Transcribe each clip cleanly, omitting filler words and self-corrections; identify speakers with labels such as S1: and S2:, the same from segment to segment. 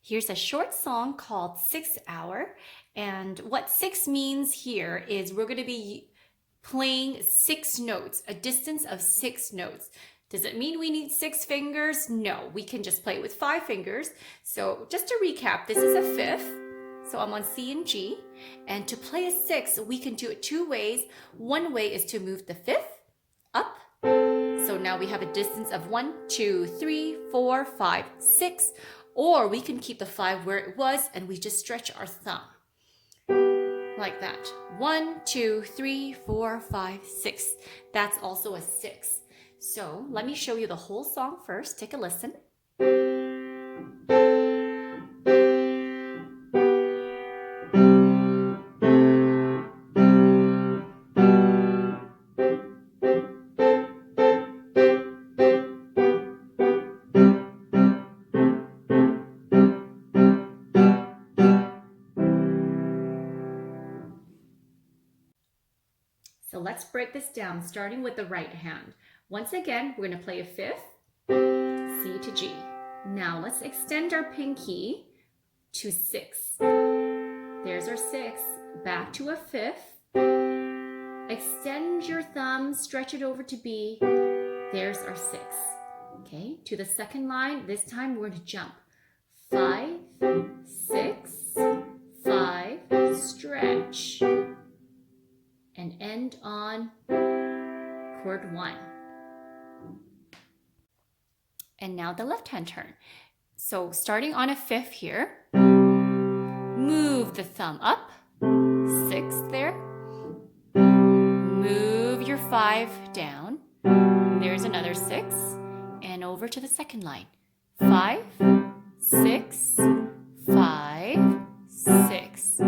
S1: Here's a short song called 6 Hour. And what 6 means here is we're going to be playing 6 notes, a distance of 6 notes. Does it mean we need 6 fingers? No, we can just play with 5 fingers. So just to recap, this is a fifth. So I'm on C and G. And to play a 6, we can do it 2 ways. One way is to move the fifth up. So now we have a distance of 1, 2, 3, 4, 5, 6. Or we can keep the 5 where it was and we just stretch our thumb. Like that. 1, 2, 3, 4, 5, 6. That's also a 6. So let me show you the whole song first. Take a listen. So let's break this down, starting with the right hand. Once again, we're going to play a fifth, C to G. Now let's extend our pinky to 6. There's our 6. Back to a fifth. Extend your thumb, stretch it over to B. There's our 6. Okay, to the second line. This time we're going to jump. 5, 6, 5, stretch. And end on chord 1. And now the left hand turn. So starting on a fifth here, move the thumb up, 6 there, move your 5 down, there's another 6, and over to the second line, 5, 6, 5, 6,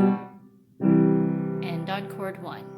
S1: end on chord 1.